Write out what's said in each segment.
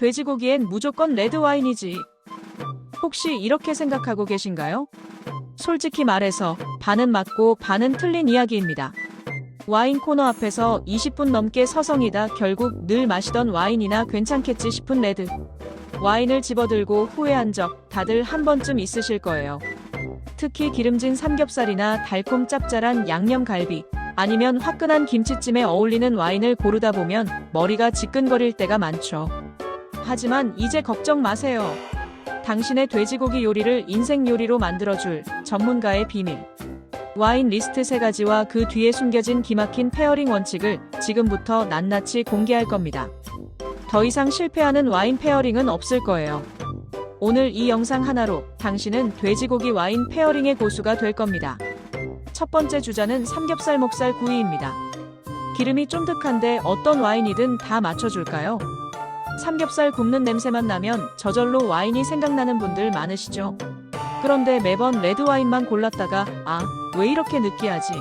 돼지고기엔 무조건 레드와인이지. 혹시 이렇게 생각하고 계신가요? 솔직히 말해서 반은 맞고 반은 틀린 이야기입니다. 와인 코너 앞에서 20분 넘게 서성이다 결국 늘 마시던 와인이나 괜찮겠지 싶은 레드 와인을 집어들고 후회한 적 다들 한 번쯤 있으실 거예요. 특히 기름진 삼겹살이나 달콤 짭짤한 양념갈비 아니면 화끈한 김치찜에 어울리는 와인을 고르다 보면 머리가 지끈거릴 때가 많죠. 하지만 이제 걱정 마세요. 당신의 돼지고기 요리를 인생 요리로 만들어줄 전문가의 비밀. 와인 리스트 3가지와 그 뒤에 숨겨진 기막힌 페어링 원칙을 지금부터 낱낱이 공개할 겁니다. 더 이상 실패하는 와인 페어링은 없을 거예요. 오늘 이 영상 하나로 당신은 돼지고기 와인 페어링의 고수가 될 겁니다. 첫 번째 주자는 삼겹살 목살 구이입니다. 기름이 쫀득한데 어떤 와인이든 다 맞춰줄까요? 삼겹살 굽는 냄새만 나면 저절로 와인이 생각나는 분들 많으시죠? 그런데 매번 레드와인만 골랐다가 왜 이렇게 느끼하지?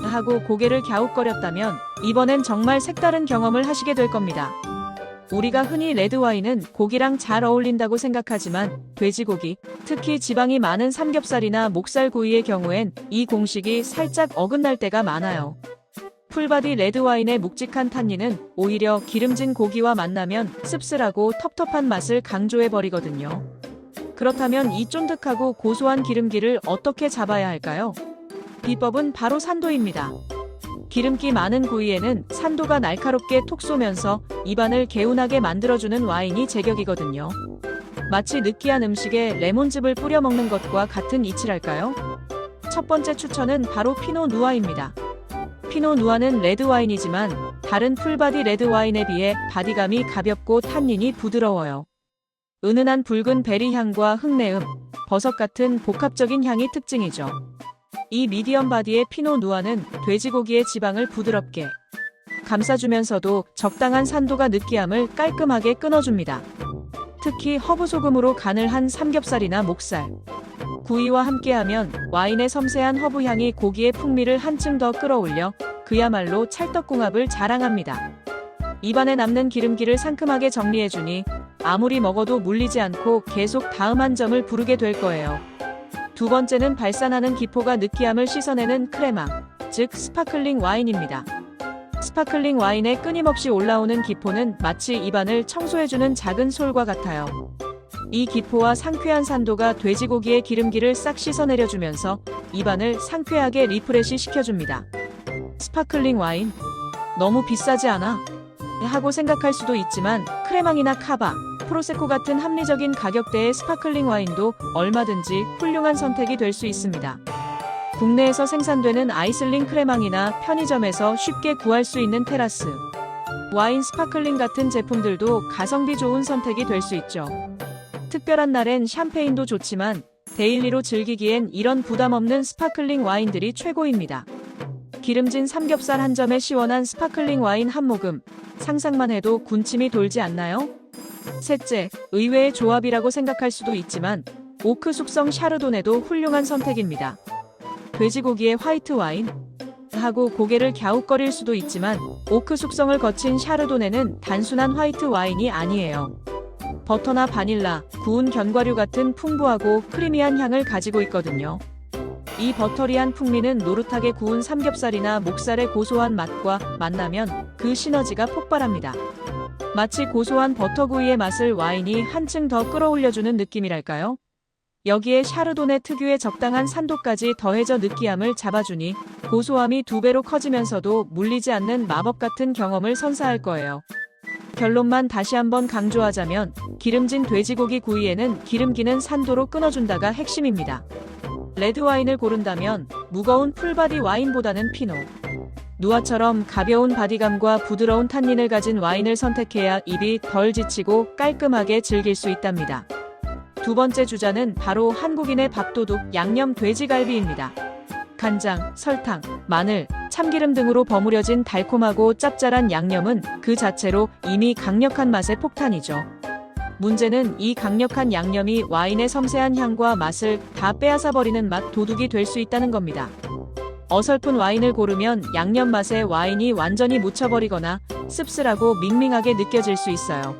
하고 고개를 갸웃거렸다면 이번엔 정말 색다른 경험을 하시게 될 겁니다. 우리가 흔히 레드와인은 고기랑 잘 어울린다고 생각하지만 돼지고기, 특히 지방이 많은 삼겹살이나 목살 구이의 경우엔 이 공식이 살짝 어긋날 때가 많아요. 풀바디 레드와인의 묵직한 탄닌은 오히려 기름진 고기와 만나면 씁쓸하고 텁텁한 맛을 강조해버리거든요. 그렇다면 이 쫀득하고 고소한 기름기를 어떻게 잡아야 할까요? 비법은 바로 산도입니다. 기름기 많은 구이에는 산도가 날카롭게 톡 쏘면서 입안을 개운하게 만들어주는 와인이 제격이거든요. 마치 느끼한 음식에 레몬즙을 뿌려 먹는 것과 같은 이치랄까요? 첫 번째 추천은 바로 피노 누아입니다. 피노 누아는 레드와인이지만 다른 풀바디 레드와인에 비해 바디감이 가볍고 탄닌이 부드러워요. 은은한 붉은 베리 향과 흙내음, 버섯 같은 복합적인 향이 특징이죠. 이 미디엄 바디의 피노 누아는 돼지고기의 지방을 부드럽게 감싸주면서도 적당한 산도가 느끼함을 깔끔하게 끊어줍니다. 특히 허브 소금으로 간을 한 삼겹살이나 목살, 구이와 함께하면 와인의 섬세한 허브 향이 고기의 풍미를 한층 더 끌어올려 그야말로 찰떡궁합을 자랑합니다. 입안에 남는 기름기를 상큼하게 정리해주니 아무리 먹어도 물리지 않고 계속 다음 한 점을 부르게 될 거예요. 두 번째는 발산하는 기포가 느끼함을 씻어내는 크레망, 즉 스파클링 와인입니다. 스파클링 와인에 끊임없이 올라오는 기포는 마치 입안을 청소해주는 작은 솔과 같아요. 이 기포와 상쾌한 산도가 돼지고기의 기름기를 싹 씻어내려주면서 입안을 상쾌하게 리프레시 시켜줍니다. 스파클링 와인? 너무 비싸지 않아? 하고 생각할 수도 있지만 크레망이나 카바, 프로세코 같은 합리적인 가격대의 스파클링 와인도 얼마든지 훌륭한 선택이 될 수 있습니다. 국내에서 생산되는 아이슬링 크레망이나 편의점에서 쉽게 구할 수 있는 테라스 와인 스파클링 같은 제품들도 가성비 좋은 선택이 될 수 있죠. 특별한 날엔 샴페인도 좋지만 데일리로 즐기기엔 이런 부담 없는 스파클링 와인들이 최고입니다. 기름진 삼겹살 한 점에 시원한 스파클링 와인 한 모금, 상상만 해도 군침이 돌지 않나요? 셋째, 의외의 조합이라고 생각할 수도 있지만 오크 숙성 샤르도네도 훌륭한 선택입니다. 돼지고기의 화이트 와인? 하고 고개를 갸웃거릴 수도 있지만 오크 숙성을 거친 샤르도네는 단순한 화이트 와인이 아니에요. 버터나 바닐라, 구운 견과류 같은 풍부하고 크리미한 향을 가지고 있거든요. 이 버터리한 풍미는 노릇하게 구운 삼겹살이나 목살의 고소한 맛과 만나면 그 시너지가 폭발합니다. 마치 고소한 버터구이의 맛을 와인이 한층 더 끌어올려주는 느낌이랄까요? 여기에 샤르도네 특유의 적당한 산도까지 더해져 느끼함을 잡아주니 고소함이 2배로 커지면서도 물리지 않는 마법 같은 경험을 선사할 거예요. 결론만 다시 한번 강조하자면 기름진 돼지고기 구이에는 기름기는 산도로 끊어준다가 핵심입니다. 레드와인을 고른다면 무거운 풀바디 와인보다는 피노 누아처럼 가벼운 바디감과 부드러운 탄닌을 가진 와인을 선택해야 입이 덜 지치고 깔끔하게 즐길 수 있답니다. 두 번째 주자는 바로 한국인의 밥도둑 양념 돼지갈비입니다. 간장, 설탕, 마늘, 참기름 등으로 버무려진 달콤하고 짭짤한 양념은 그 자체로 이미 강력한 맛의 폭탄이죠. 문제는 이 강력한 양념이 와인의 섬세한 향과 맛을 다 빼앗아버리는 맛 도둑이 될 수 있다는 겁니다. 어설픈 와인을 고르면 양념 맛에 와인이 완전히 묻혀버리거나 씁쓸하고 밍밍하게 느껴질 수 있어요.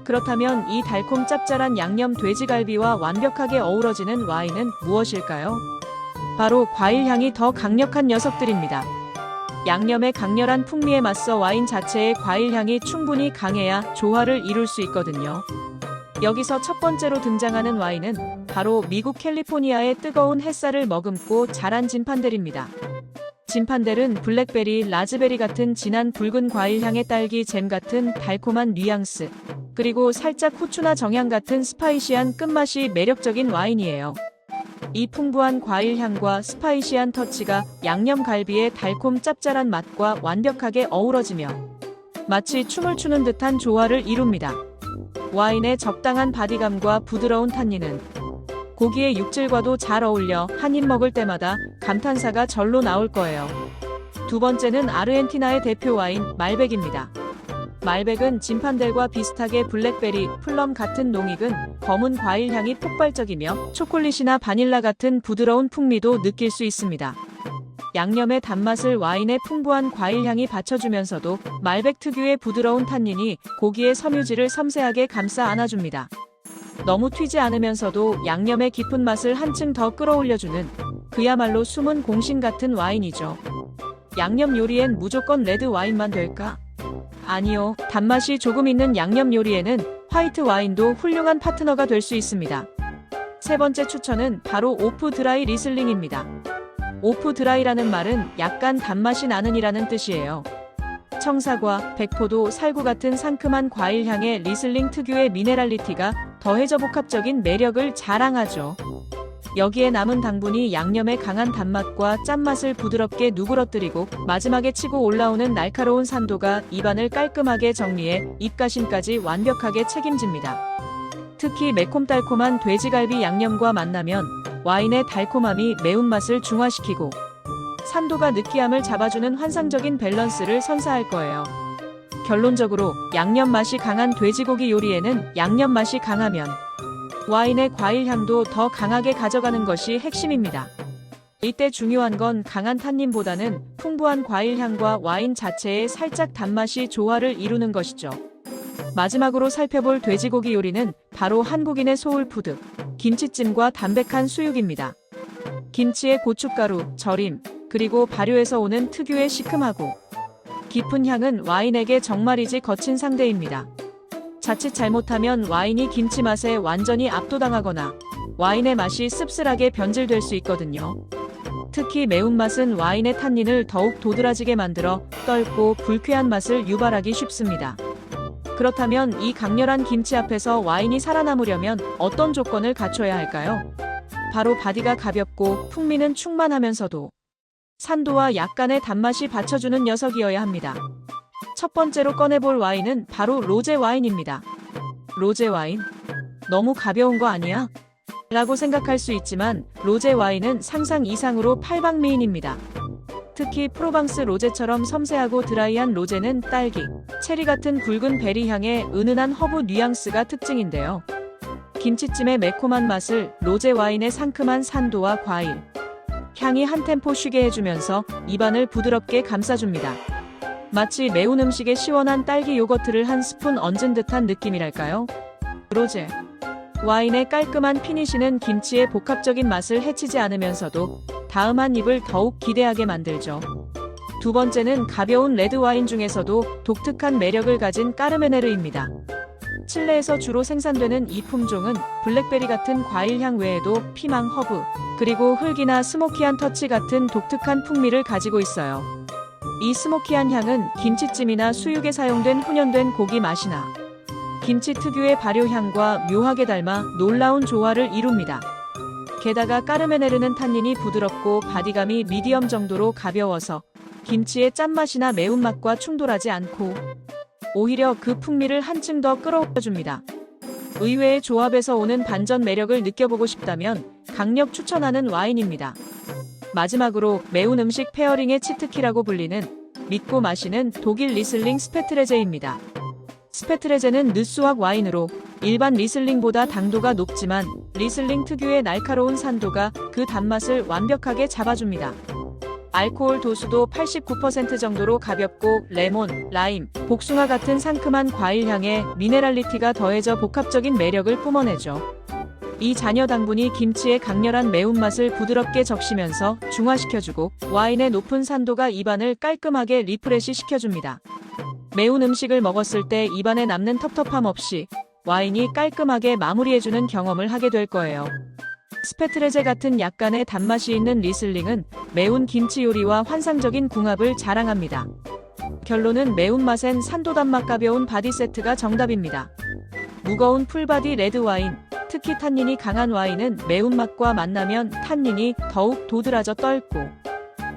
그렇다면 이 달콤 짭짤한 양념 돼지갈비와 완벽하게 어우러지는 와인은 무엇일까요? 바로 과일 향이 더 강력한 녀석들입니다. 양념의 강렬한 풍미에 맞서 와인 자체의 과일 향이 충분히 강해야 조화를 이룰 수 있거든요. 여기서 첫 번째로 등장하는 와인은 바로 미국 캘리포니아의 뜨거운 햇살을 머금고 자란 진판델입니다. 진판델은 블랙베리, 라즈베리 같은 진한 붉은 과일 향의 딸기 잼 같은 달콤한 뉘앙스, 그리고 살짝 후추나 정향 같은 스파이시한 끝맛이 매력적인 와인이에요. 이 풍부한 과일 향과 스파이시한 터치가 양념 갈비의 달콤 짭짤한 맛과 완벽하게 어우러지며 마치 춤을 추는 듯한 조화를 이룹니다. 와인의 적당한 바디감과 부드러운 탄닌은 고기의 육질과도 잘 어울려 한 입 먹을 때마다 감탄사가 절로 나올 거예요. 두 번째는 아르헨티나의 대표 와인 말백입니다. 말백은 진판델과 비슷하게 블랙베리, 플럼 같은 농익은 검은 과일 향이 폭발적이며 초콜릿이나 바닐라 같은 부드러운 풍미도 느낄 수 있습니다. 양념의 단맛을 와인의 풍부한 과일 향이 받쳐주면서도 말백 특유의 부드러운 탄닌이 고기의 섬유질을 섬세하게 감싸 안아줍니다. 너무 튀지 않으면서도 양념의 깊은 맛을 한층 더 끌어올려주는 그야말로 숨은 공신 같은 와인이죠. 양념 요리엔 무조건 레드 와인만 될까? 아니요, 단맛이 조금 있는 양념 요리에는 화이트 와인도 훌륭한 파트너가 될 수 있습니다. 세 번째 추천은 바로 오프 드라이 리슬링입니다. 오프 드라이라는 말은 약간 단맛이 나는 이라는 뜻이에요. 청사과, 백포도, 살구 같은 상큼한 과일 향에 리슬링 특유의 미네랄리티가 더해져 복합적인 매력을 자랑하죠. 여기에 남은 당분이 양념의 강한 단맛과 짠맛을 부드럽게 누그러뜨리고 마지막에 치고 올라오는 날카로운 산도가 입안을 깔끔하게 정리해 입가심까지 완벽하게 책임집니다. 특히 매콤달콤한 돼지갈비 양념과 만나면 와인의 달콤함이 매운맛을 중화시키고 산도가 느끼함을 잡아주는 환상적인 밸런스를 선사할 거예요. 결론적으로 양념 맛이 강한 돼지고기 요리에는 양념 맛이 강하면 와인의 과일 향도 더 강하게 가져가는 것이 핵심입니다. 이때 중요한 건 강한 탄닌보다는 풍부한 과일 향과 와인 자체의 살짝 단맛이 조화를 이루는 것이죠. 마지막으로 살펴볼 돼지고기 요리는 바로 한국인의 소울푸드, 김치찜과 담백한 수육입니다. 김치의 고춧가루, 절임, 그리고 발효에서 오는 특유의 시큼하고 깊은 향은 와인에게 정말이지 거친 상대입니다. 자칫 잘못하면 와인이 김치 맛에 완전히 압도당하거나 와인의 맛이 씁쓸하게 변질될 수 있거든요. 특히 매운맛은 와인의 탄닌을 더욱 도드라지게 만들어 떫고 불쾌한 맛을 유발하기 쉽습니다. 그렇다면 이 강렬한 김치 앞에서 와인이 살아남으려면 어떤 조건을 갖춰야 할까요? 바로 바디가 가볍고 풍미는 충만하면서도 산도와 약간의 단맛이 받쳐주는 녀석이어야 합니다. 첫 번째로 꺼내볼 와인은 바로 로제 와인입니다. 로제 와인? 너무 가벼운 거 아니야? 라고 생각할 수 있지만 로제 와인은 상상 이상으로 팔방미인입니다. 특히 프로방스 로제처럼 섬세하고 드라이한 로제는 딸기, 체리 같은 굵은 베리 향의 은은한 허브 뉘앙스가 특징인데요. 김치찜의 매콤한 맛을 로제 와인의 상큼한 산도와 과일, 향이 한 템포 쉬게 해주면서 입안을 부드럽게 감싸줍니다. 마치 매운 음식에 시원한 딸기 요거트를 한 스푼 얹은 듯한 느낌이랄까요? 로제 와인의 깔끔한 피니시는 김치의 복합적인 맛을 해치지 않으면서도 다음 한 입을 더욱 기대하게 만들죠. 두 번째는 가벼운 레드 와인 중에서도 독특한 매력을 가진 까르메네르입니다. 칠레에서 주로 생산되는 이 품종은 블랙베리 같은 과일 향 외에도 피망, 허브, 그리고 흙이나 스모키한 터치 같은 독특한 풍미를 가지고 있어요. 이 스모키한 향은 김치찜이나 수육에 사용된 훈연된 고기 맛이나 김치 특유의 발효향과 묘하게 닮아 놀라운 조화를 이룹니다. 게다가 까르메네르는 탄닌이 부드럽고 바디감이 미디엄 정도로 가벼워서 김치의 짠맛이나 매운맛과 충돌하지 않고 오히려 그 풍미를 한층 더 끌어올려줍니다. 의외의 조합에서 오는 반전 매력을 느껴보고 싶다면 강력 추천하는 와인입니다. 마지막으로 매운 음식 페어링의 치트키라고 불리는 믿고 마시는 독일 리슬링 스페트레제입니다. 스페트레제는 느수학 와인으로 일반 리슬링보다 당도가 높지만 리슬링 특유의 날카로운 산도가 그 단맛을 완벽하게 잡아줍니다. 알코올 도수도 89% 정도로 가볍고 레몬, 라임, 복숭아 같은 상큼한 과일 향에 미네랄리티가 더해져 복합적인 매력을 뿜어내죠. 이 잔여 당분이 김치의 강렬한 매운맛을 부드럽게 적시면서 중화시켜주고 와인의 높은 산도가 입안을 깔끔하게 리프레시 시켜줍니다. 매운 음식을 먹었을 때 입안에 남는 텁텁함 없이 와인이 깔끔하게 마무리해주는 경험을 하게 될 거예요. 스페트레제 같은 약간의 단맛이 있는 리슬링은 매운 김치 요리와 환상적인 궁합을 자랑합니다. 결론은 매운맛엔 산도 단맛 가벼운 바디 세트가 정답입니다. 무거운 풀바디 레드 와인, 특히 탄닌이 강한 와인은 매운맛과 만나면 탄닌이 더욱 도드라져 떫고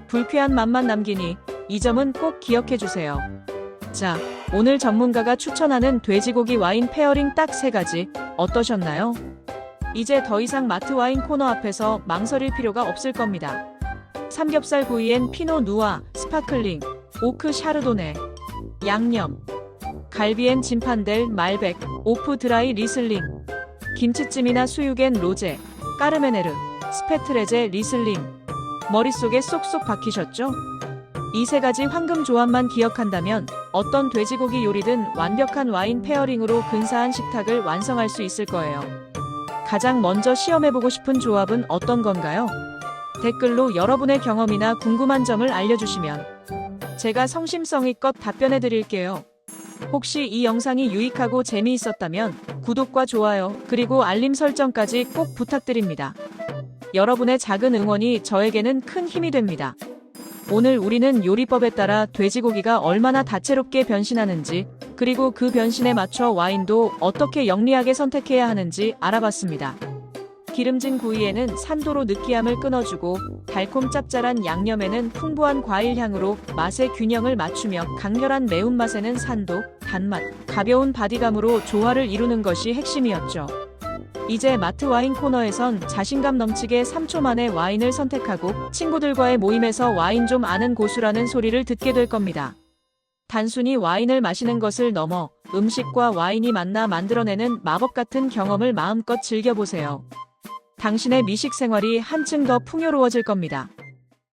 불쾌한 맛만 남기니 이 점은 꼭 기억해주세요. 자, 오늘 전문가가 추천하는 돼지고기 와인 페어링 딱 3가지 어떠셨나요? 이제 더 이상 마트 와인 코너 앞에서 망설일 필요가 없을 겁니다. 삼겹살 구이엔 피노 누아, 스파클링, 오크 샤르도네, 양념, 갈비엔 진판델, 말백, 오프 드라이 리슬링, 김치찜이나 수육엔 로제, 까르메네르, 스페트레제, 리슬링. 머릿속에 쏙쏙 박히셨죠? 이 3가지 황금 조합만 기억한다면 어떤 돼지고기 요리든 완벽한 와인 페어링으로 근사한 식탁을 완성할 수 있을 거예요. 가장 먼저 시험해보고 싶은 조합은 어떤 건가요? 댓글로 여러분의 경험이나 궁금한 점을 알려주시면 제가 성심성의껏 답변해 드릴게요. 혹시 이 영상이 유익하고 재미있었다면 구독과 좋아요 그리고 알림 설정까지 꼭 부탁드립니다. 여러분의 작은 응원이 저에게는 큰 힘이 됩니다. 오늘 우리는 요리법에 따라 돼지고기가 얼마나 다채롭게 변신하는지 그리고 그 변신에 맞춰 와인도 어떻게 영리하게 선택해야 하는지 알아봤습니다. 기름진 구이에는 산도로 느끼함을 끊어주고 달콤 짭짤한 양념에는 풍부한 과일 향으로 맛의 균형을 맞추며 강렬한 매운맛에는 산도, 단맛, 가벼운 바디감으로 조화를 이루는 것이 핵심이었죠. 이제 마트 와인 코너에선 자신감 넘치게 3초 만에 와인을 선택하고 친구들과의 모임에서 와인 좀 아는 고수라는 소리를 듣게 될 겁니다. 단순히 와인을 마시는 것을 넘어 음식과 와인이 만나 만들어내는 마법 같은 경험을 마음껏 즐겨보세요. 당신의 미식 생활이 한층 더 풍요로워질 겁니다.